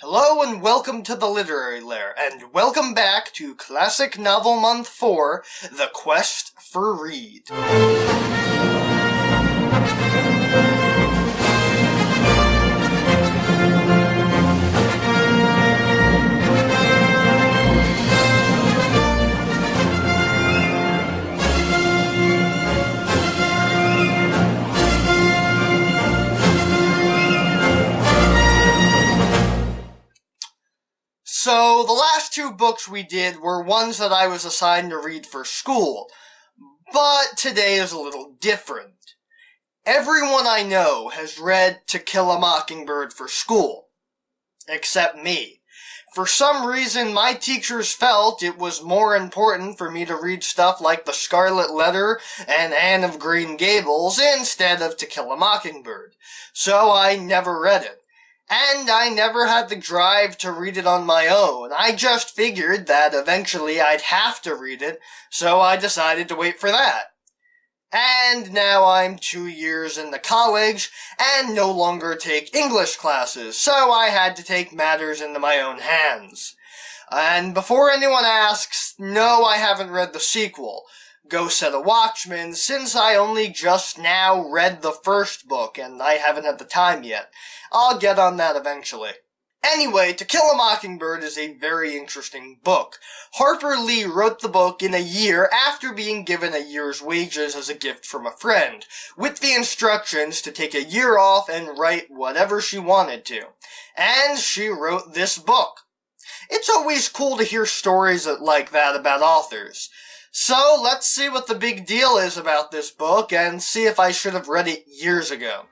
Hello and welcome to the Literary Lair, and welcome back to Classic Novel Month 4, The Quest for Reed. So, the last two books we did were ones that I was assigned to read for school, but today is a little different. Everyone I know has read To Kill a Mockingbird for school, except me. For some reason, my teachers felt it was more important for me to read stuff like The Scarlet Letter and Anne of Green Gables instead of To Kill a Mockingbird, so I never read it. And I never had the drive to read it on my own. I just figured that eventually I'd have to read it, so I decided to wait for that. And now I'm 2 years into college and no longer take English classes, so I had to take matters into my own hands. And before anyone asks, no, I haven't read the sequel, Go Set a Watchman, since I only just now read the first book and I haven't had the time yet. I'll get on that eventually. Anyway, To Kill a Mockingbird is a very interesting book. Harper Lee wrote the book in a year after being given a year's wages as a gift from a friend, with the instructions to take a year off and write whatever she wanted to. And she wrote this book. It's always cool to hear stories like that about authors. So let's see what the big deal is about this book and see if I should have read it years ago.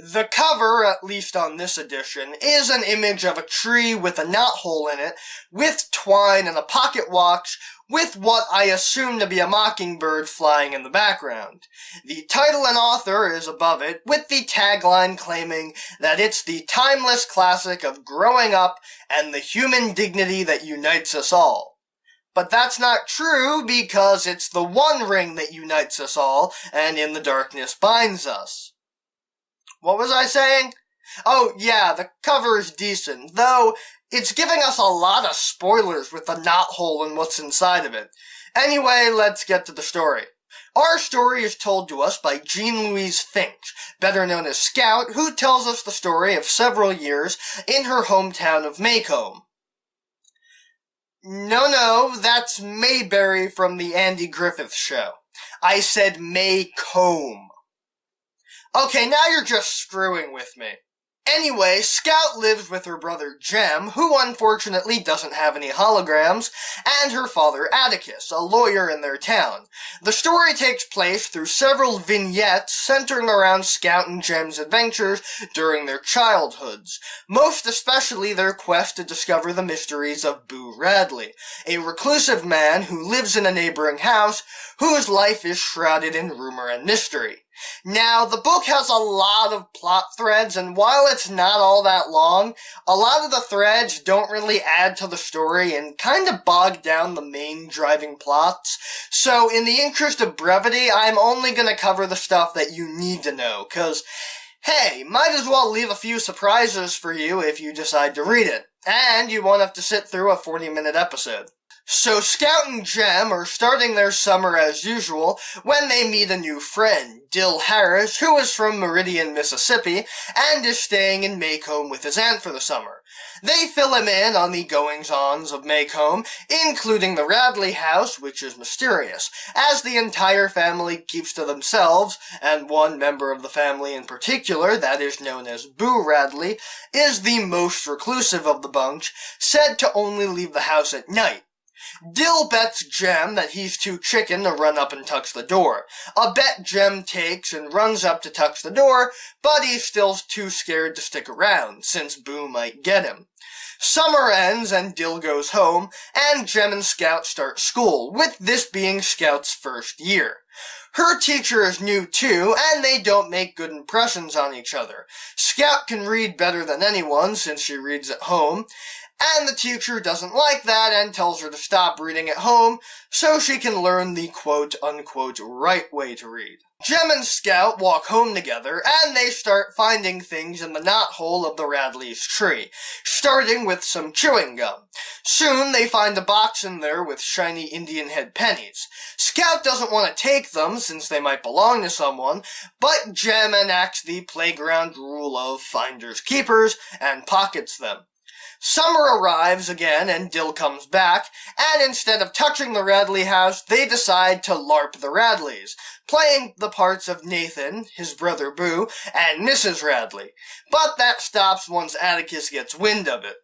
The cover, at least on this edition, is an image of a tree with a knothole in it, with twine and a pocket watch, with what I assume to be a mockingbird flying in the background. The title and author is above it, with the tagline claiming that it's the timeless classic of growing up and the human dignity that unites us all. But that's not true, because it's the one ring that unites us all, and in the darkness binds us. What was I saying? Oh, yeah, the cover is decent, though it's giving us a lot of spoilers with the knothole and what's inside of it. Anyway, let's get to the story. Our story is told to us by Jean Louise Finch, better known as Scout, who tells us the story of several years in her hometown of Maycomb. No, that's Mayberry from the Andy Griffith Show. I said Maycomb. Okay, now you're just screwing with me. Anyway, Scout lives with her brother Jem, who unfortunately doesn't have any holograms, and her father Atticus, a lawyer in their town. The story takes place through several vignettes centering around Scout and Jem's adventures during their childhoods, most especially their quest to discover the mysteries of Boo Radley, a reclusive man who lives in a neighboring house whose life is shrouded in rumor and mystery. Now, the book has a lot of plot threads, and while it's not all that long, a lot of the threads don't really add to the story and kind of bog down the main driving plots. So, in the interest of brevity, I'm only going to cover the stuff that you need to know, cause, hey, might as well leave a few surprises for you if you decide to read it, and you won't have to sit through a 40-minute episode. So Scout and Jem are starting their summer as usual when they meet a new friend, Dill Harris, who is from Meridian, Mississippi, and is staying in Maycomb with his aunt for the summer. They fill him in on the goings-ons of Maycomb, including the Radley house, which is mysterious, as the entire family keeps to themselves, and one member of the family in particular, that is known as Boo Radley, is the most reclusive of the bunch, said to only leave the house at night. Dill bets Jem that he's too chicken to run up and touch the door. A bet Jem takes and runs up to touch the door, but he's still too scared to stick around, since Boo might get him. Summer ends and Dill goes home, and Jem and Scout start school, with this being Scout's first year. Her teacher is new too, and they don't make good impressions on each other. Scout can read better than anyone, since she reads at home, and the teacher doesn't like that and tells her to stop reading at home so she can learn the quote-unquote right way to read. Jem and Scout walk home together, and they start finding things in the knothole of the Radleys' tree, starting with some chewing gum. Soon they find a box in there with shiny Indian head pennies. Scout doesn't want to take them since they might belong to someone, but Jem enacts the playground rule of finders keepers and pockets them. Summer arrives again and Dill comes back, and instead of touching the Radley house, they decide to LARP the Radleys, playing the parts of Nathan, his brother Boo, and Mrs. Radley. But that stops once Atticus gets wind of it.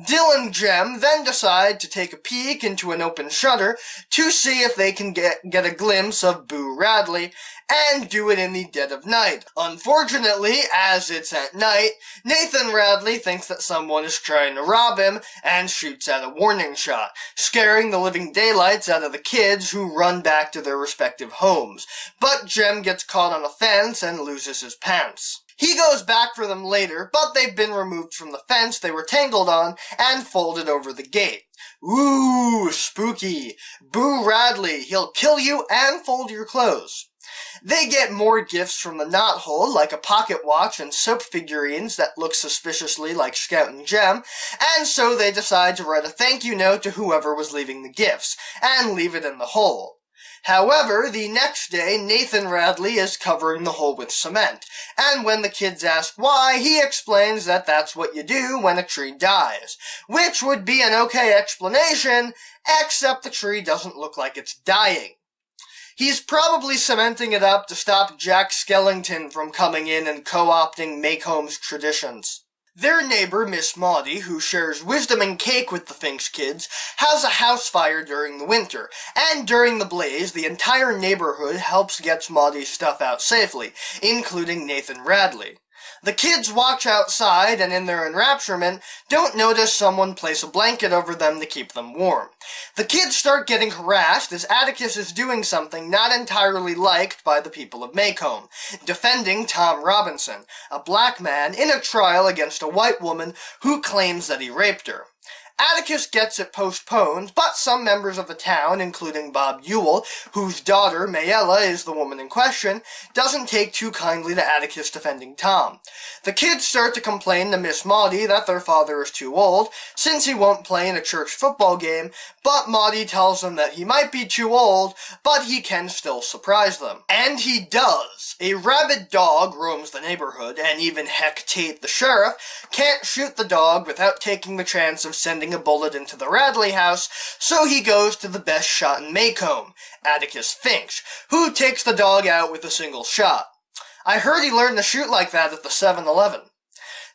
Dill and Jem then decide to take a peek into an open shutter to see if they can get a glimpse of Boo Radley, and do it in the dead of night. Unfortunately, as it's at night, Nathan Radley thinks that someone is trying to rob him and shoots out a warning shot, scaring the living daylights out of the kids who run back to their respective homes. But Jem gets caught on a fence and loses his pants. He goes back for them later, but they've been removed from the fence they were tangled on and folded over the gate. Ooh, spooky. Boo Radley, he'll kill you and fold your clothes. They get more gifts from the knothole, like a pocket watch and soap figurines that look suspiciously like Scout and Jem, and so they decide to write a thank you note to whoever was leaving the gifts, and leave it in the hole. However, the next day, Nathan Radley is covering the hole with cement, and when the kids ask why, he explains that that's what you do when a tree dies, which would be an okay explanation, except the tree doesn't look like it's dying. He's probably cementing it up to stop Jack Skellington from coming in and co-opting Maycomb's traditions. Their neighbor, Miss Maudie, who shares wisdom and cake with the Finks kids, has a house fire during the winter, and during the blaze, the entire neighborhood helps get Maudie's stuff out safely, including Nathan Radley. The kids watch outside and in their enrapturement don't notice someone place a blanket over them to keep them warm. The kids start getting harassed as Atticus is doing something not entirely liked by the people of Maycomb, defending Tom Robinson, a black man in a trial against a white woman who claims that he raped her. Atticus gets it postponed, but some members of the town, including Bob Ewell, whose daughter, Mayella, is the woman in question, doesn't take too kindly to Atticus defending Tom. The kids start to complain to Miss Maudie that their father is too old, since he won't play in a church football game, but Maudie tells them that he might be too old, but he can still surprise them. And he does. A rabid dog roams the neighborhood, and even Heck Tate, the sheriff, can't shoot the dog without taking the chance of sending a bullet into the Radley house, so he goes to the best shot in Maycomb, Atticus Finch, who takes the dog out with a single shot. I heard he learned to shoot like that at the 7-Eleven.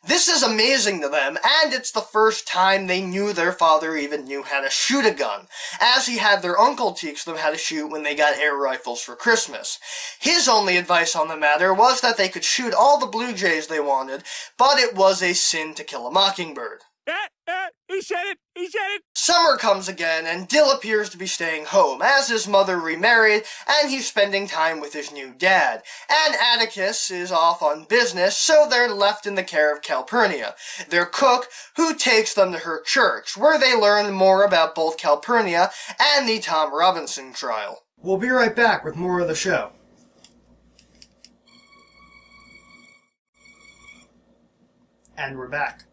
This is amazing to them, and it's the first time they knew their father even knew how to shoot a gun, as he had their uncle teach them how to shoot when they got air rifles for Christmas. His only advice on the matter was that they could shoot all the blue jays they wanted, but it was a sin to kill a mockingbird. He said it! He said it! Summer comes again, and Dill appears to be staying home, as his mother remarried, and he's spending time with his new dad. And Atticus is off on business, so they're left in the care of Calpurnia, their cook, who takes them to her church, where they learn more about both Calpurnia and the Tom Robinson trial. We'll be right back with more of the show. And we're back.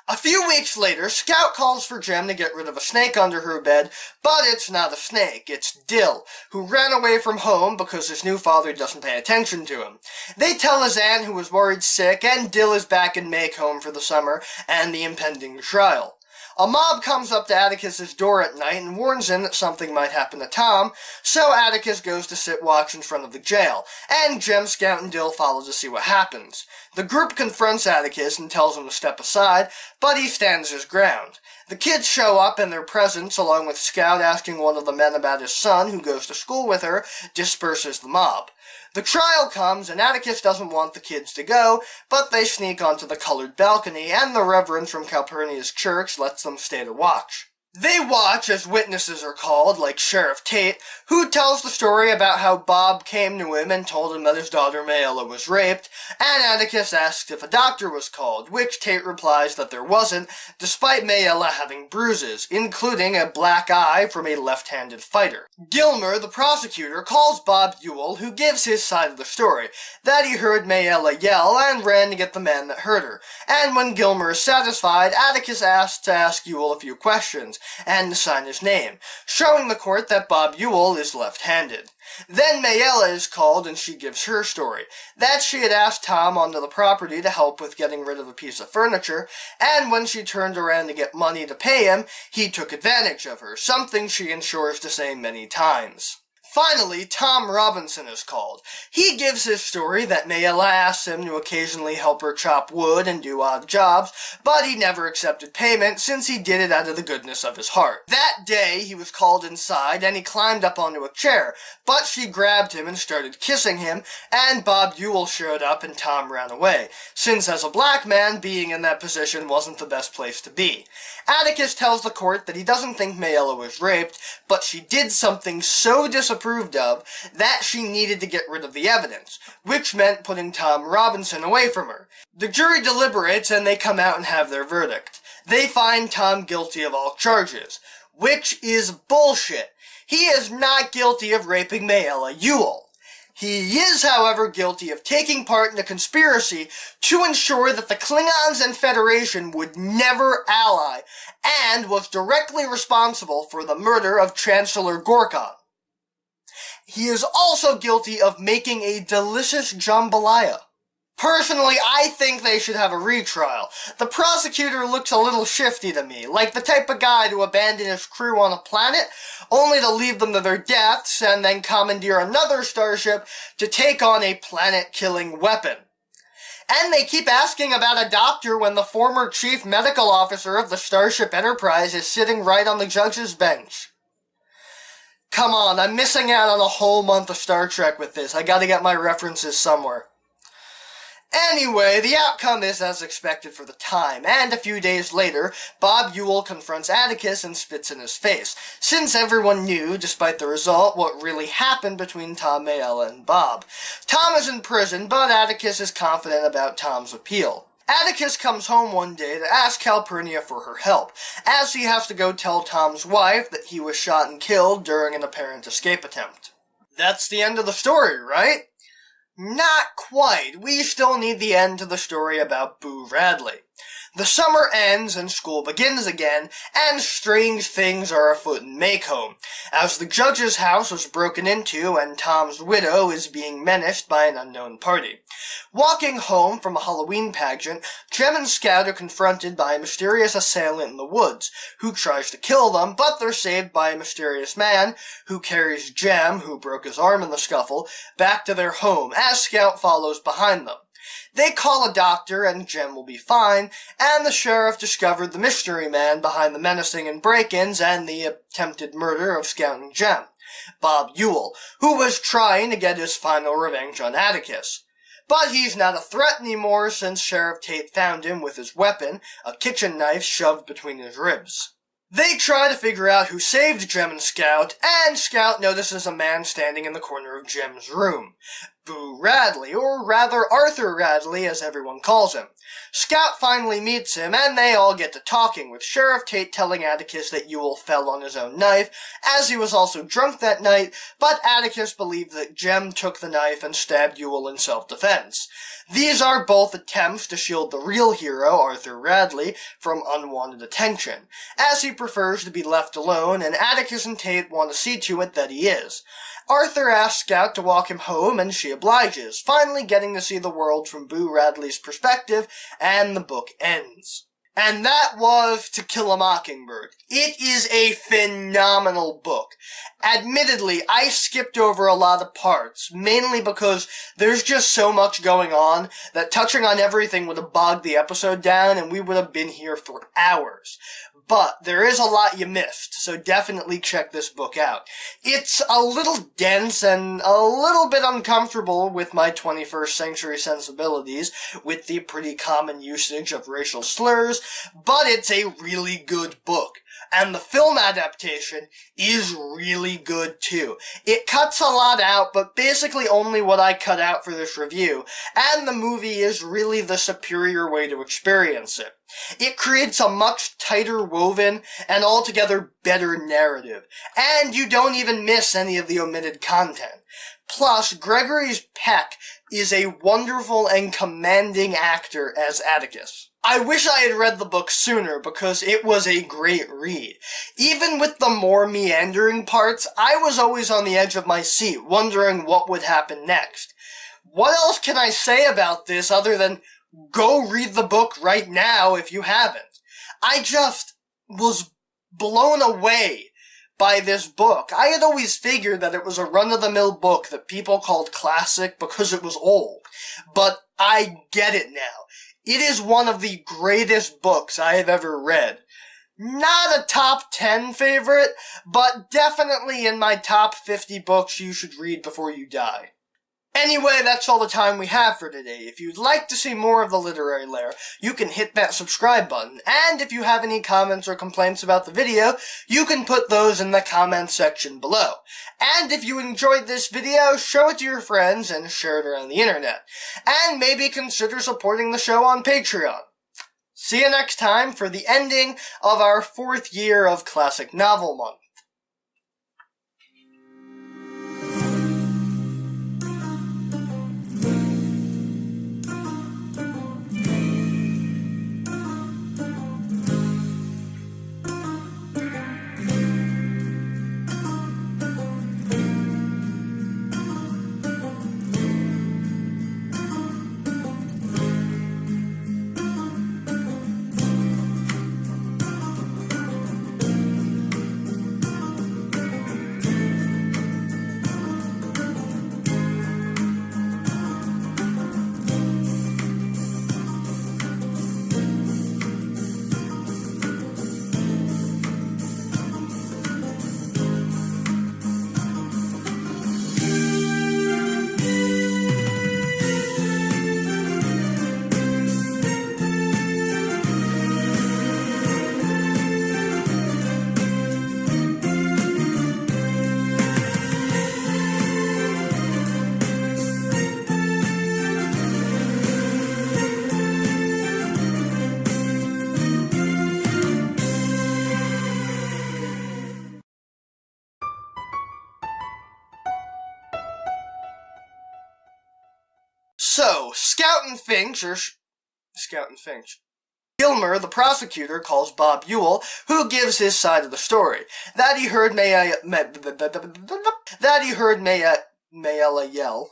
A few weeks later, Scout calls for Jem to get rid of a snake under her bed, but it's not a snake, it's Dill, who ran away from home because his new father doesn't pay attention to him. They tell his aunt, who is worried sick, and Dill is back in Maycomb for the summer and the impending trial. A mob comes up to Atticus's door at night and warns him that something might happen to Tom, so Atticus goes to sit watch in front of the jail, and Jem, Scout, and Dill follow to see what happens. The group confronts Atticus and tells him to step aside, but he stands his ground. The kids show up in their presence, along with Scout asking one of the men about his son, who goes to school with her, disperses the mob. The trial comes, and Atticus doesn't want the kids to go, but they sneak onto the colored balcony, and the reverend from Calpurnia's church lets them stay to watch. They watch as witnesses are called, like Sheriff Tate, who tells the story about how Bob came to him and told him that his daughter Mayella was raped, and Atticus asks if a doctor was called, which Tate replies that there wasn't, despite Mayella having bruises, including a black eye from a left-handed fighter. Gilmer, the prosecutor, calls Bob Ewell, who gives his side of the story, that he heard Mayella yell and ran to get the man that hurt her, and when Gilmer is satisfied, Atticus asks to ask Ewell a few questions, and to sign his name, showing the court that Bob Ewell is left-handed. Then Mayella is called and she gives her story, that she had asked Tom onto the property to help with getting rid of a piece of furniture, and when she turned around to get money to pay him, he took advantage of her, something she ensures to say many times. Finally, Tom Robinson is called. He gives his story that Mayella asks him to occasionally help her chop wood and do odd jobs, but he never accepted payment since he did it out of the goodness of his heart. That day, he was called inside and he climbed up onto a chair, but she grabbed him and started kissing him, and Bob Ewell showed up and Tom ran away, since as a black man, being in that position wasn't the best place to be. Atticus tells the court that he doesn't think Mayella was raped, but she did something so disapproved of that she needed to get rid of the evidence, which meant putting Tom Robinson away from her. The jury deliberates and they come out and have their verdict. They find Tom guilty of all charges, which is bullshit. He is not guilty of raping Mayella Ewell. He is, however, guilty of taking part in a conspiracy to ensure that the Klingons and Federation would never ally, and was directly responsible for the murder of Chancellor Gorkon. He is also guilty of making a delicious jambalaya. Personally, I think they should have a retrial. The prosecutor looks a little shifty to me, like the type of guy to abandon his crew on a planet, only to leave them to their deaths and then commandeer another starship to take on a planet-killing weapon. And they keep asking about a doctor when the former chief medical officer of the Starship Enterprise is sitting right on the judge's bench. Come on, I'm missing out on a whole month of Star Trek with this. I gotta get my references somewhere. Anyway, the outcome is as expected for the time, and a few days later, Bob Ewell confronts Atticus and spits in his face, since everyone knew, despite the result, what really happened between Tom, Mayella, and Bob. Tom is in prison, but Atticus is confident about Tom's appeal. Atticus comes home one day to ask Calpurnia for her help, as he has to go tell Tom's wife that he was shot and killed during an apparent escape attempt. That's the end of the story, right? Not quite. We still need the end to the story about Boo Radley. The summer ends and school begins again, and strange things are afoot in Maycomb, as the judge's house was broken into and Tom's widow is being menaced by an unknown party. Walking home from a Halloween pageant, Jem and Scout are confronted by a mysterious assailant in the woods, who tries to kill them, but they're saved by a mysterious man, who carries Jem, who broke his arm in the scuffle, back to their home, as Scout follows behind them. They call a doctor and Jem will be fine, and the sheriff discovered the mystery man behind the menacing and break-ins and the attempted murder of Scout and Jem, Bob Ewell, who was trying to get his final revenge on Atticus. But he's not a threat anymore since Sheriff Tate found him with his weapon, a kitchen knife shoved between his ribs. They try to figure out who saved Jem and Scout notices a man standing in the corner of Jem's room. Boo Radley, or rather Arthur Radley as everyone calls him. Scout finally meets him, and they all get to talking, with Sheriff Tate telling Atticus that Ewell fell on his own knife, as he was also drunk that night, but Atticus believed that Jem took the knife and stabbed Ewell in self-defense. These are both attempts to shield the real hero, Arthur Radley, from unwanted attention, as he prefers to be left alone, and Atticus and Tate want to see to it that he is. Arthur asks Scout to walk him home, and she obliges, finally getting to see the world from Boo Radley's perspective, and the book ends. And that was To Kill a Mockingbird. It is a phenomenal book. Admittedly, I skipped over a lot of parts, mainly because there's just so much going on that touching on everything would have bogged the episode down and we would have been here for hours. But there is a lot you missed, so definitely check this book out. It's a little dense and a little bit uncomfortable with my 21st century sensibilities, with the pretty common usage of racial slurs, but it's a really good book. And the film adaptation is really good too. It cuts a lot out, but basically only what I cut out for this review, and the movie is really the superior way to experience it. It creates a much tighter woven and altogether better narrative, and you don't even miss any of the omitted content. Plus, Gregory Peck is a wonderful and commanding actor as Atticus. I wish I had read the book sooner because it was a great read. Even with the more meandering parts, I was always on the edge of my seat, wondering what would happen next. What else can I say about this other than go read the book right now if you haven't? I just was blown away by this book. I had always figured that it was a run-of-the-mill book that people called classic because it was old, but I get it now. It is one of the greatest books I have ever read. Not a top 10 favorite, but definitely in my top 50 books you should read before you die. Anyway, that's all the time we have for today. If you'd like to see more of the Literary Lair, you can hit that subscribe button, and if you have any comments or complaints about the video, you can put those in the comments section below. And if you enjoyed this video, show it to your friends and share it around the internet. And maybe consider supporting the show on Patreon. See you next time for the ending of our 4th year of Classic Novel Month. So, Scout and Finch, Gilmer, the prosecutor, calls Bob Ewell, who gives his side of the story. That he heard Mayella yell.